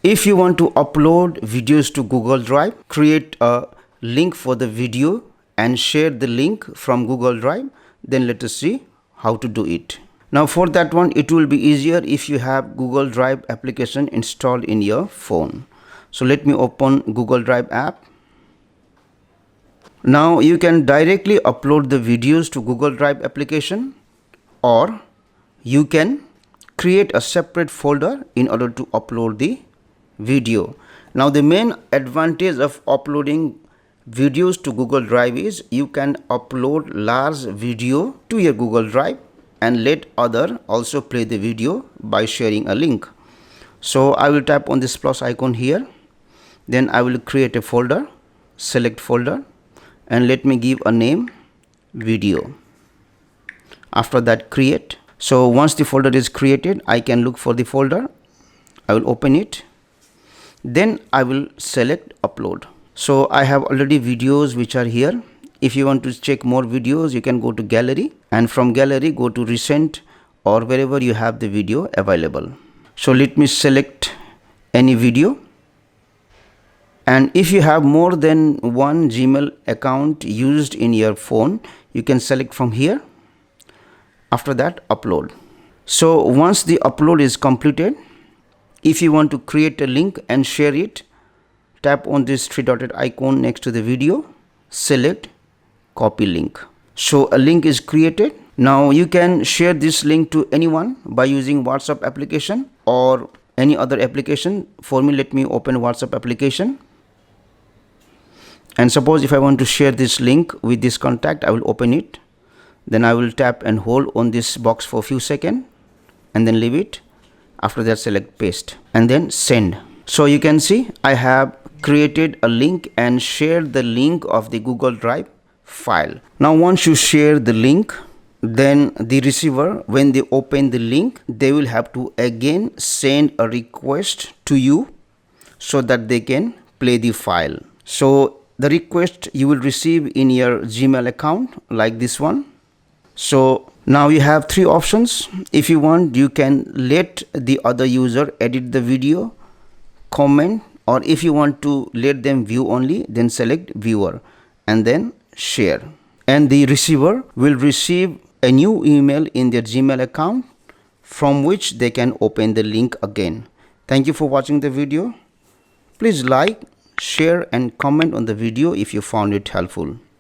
If you want to upload videos to Google Drive, create a link for the video and share the link from Google Drive, then let us see how to do it. Now for that one, it will be easier if you have Google Drive application installed in your phone. So let me open Google Drive app. Now you can directly upload the videos to Google Drive application, or you can create a separate folder in order to upload the video. Now the main advantage of uploading videos to Google Drive is you can upload large video to your Google Drive and let other also play the video by sharing a link. So I will tap on this plus icon here, then I will create a folder, select folder, and let me give a name, video. After that, create. So once the folder is created, I can look for the folder. I will open it, then I will select upload. So I have already videos which are here. If you want to check more videos, you can go to gallery, and from gallery go to recent or wherever you have the video available. So let me select any video. And if you have more than one Gmail account used in your phone, you can select from here. After that, upload. So once the upload is completed, if you want to create a link and share it, tap on this three-dotted icon next to the video, select copy link. So a link is created. Now you can share this link to anyone by using WhatsApp application or any other application. For me, let me open WhatsApp application. And suppose if I want to share this link with this contact, I will open it. Then I will tap and hold on this box for a few seconds and then leave it. After that, select paste and then send. So you can see I have created a link and shared the link of the Google Drive file. Now once you share the link, then the receiver, when they open the link, they will have to again send a request to you so that they can play the file. So the request you will receive in your Gmail account like this one. So now you have three options. If you want, you can let the other user edit the video, comment, or if you want to let them view only, then select viewer and then share. And the receiver will receive a new email in their Gmail account from which they can open the link again. Thank you for watching the video. Please like, share and comment on the video if you found it helpful.